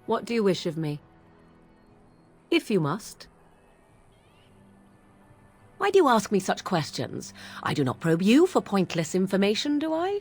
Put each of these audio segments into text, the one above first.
What do you wish of me? If you must. Why do you ask me such questions? I do not probe you for pointless information, do I?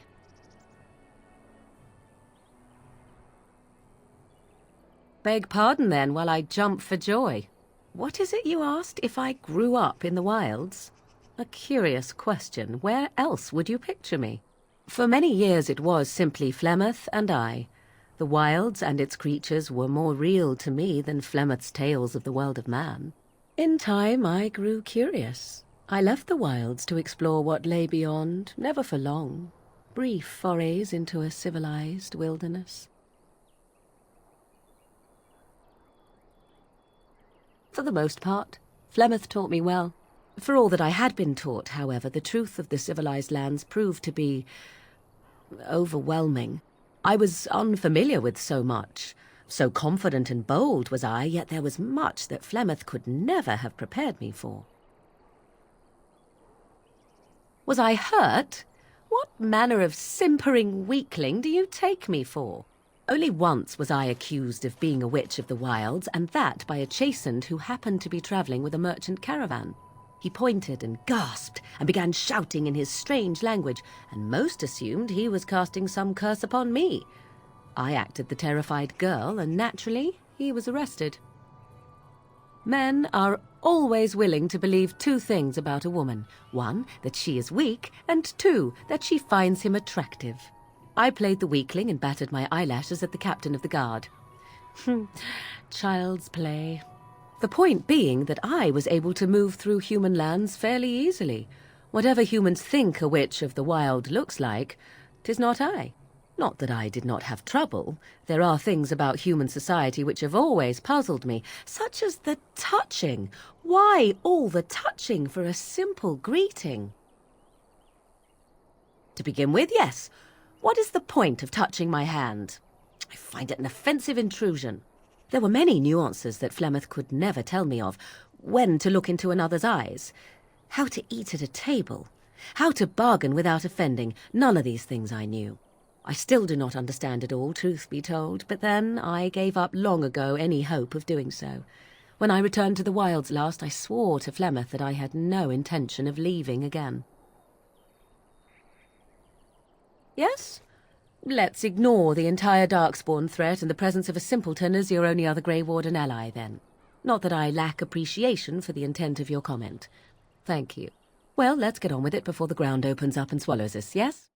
Beg pardon, then, while I jump for joy. What is it you asked if I grew up in the wilds? A curious question. Where else would you picture me? For many years it was simply Flemeth and I. The wilds and its creatures were more real to me than Flemeth's tales of the world of man. In time I grew curious. I left the wilds to explore what lay beyond, never for long. Brief forays into a civilized wilderness. For the most part, Flemeth taught me well. For all that I had been taught, however, the truth of the civilized lands proved to be overwhelming. I was unfamiliar with so much. So confident and bold was I, yet there was much that Flemeth could never have prepared me for. Was I hurt? What manner of simpering weakling do you take me for? Only once was I accused of being a witch of the wilds, and that by a chastened who happened to be travelling with a merchant caravan. He pointed and gasped, and began shouting in his strange language, and most assumed he was casting some curse upon me. I acted the terrified girl, and naturally, he was arrested. Men are always willing to believe two things about a woman. One, that she is weak, and two, that she finds him attractive. I played the weakling and battered my eyelashes at the captain of the guard. Child's play. The point being that I was able to move through human lands fairly easily. Whatever humans think a witch of the wild looks like, 'tis not I. Not that I did not have trouble. There are things about human society which have always puzzled me, such as the touching. Why all the touching for a simple greeting? To begin with, yes. What is the point of touching my hand? I find it an offensive intrusion. There were many nuances that Flemeth could never tell me of. When to look into another's eyes. How to eat at a table. How to bargain without offending. None of these things I knew. I still do not understand it all, truth be told, but then I gave up long ago any hope of doing so. When I returned to the wilds last, I swore to Flemeth that I had no intention of leaving again. Yes? Let's ignore the entire Darkspawn threat and the presence of a simpleton as your only other Grey Warden ally, then. Not that I lack appreciation for the intent of your comment. Thank you. Well, let's get on with it before the ground opens up and swallows us, yes?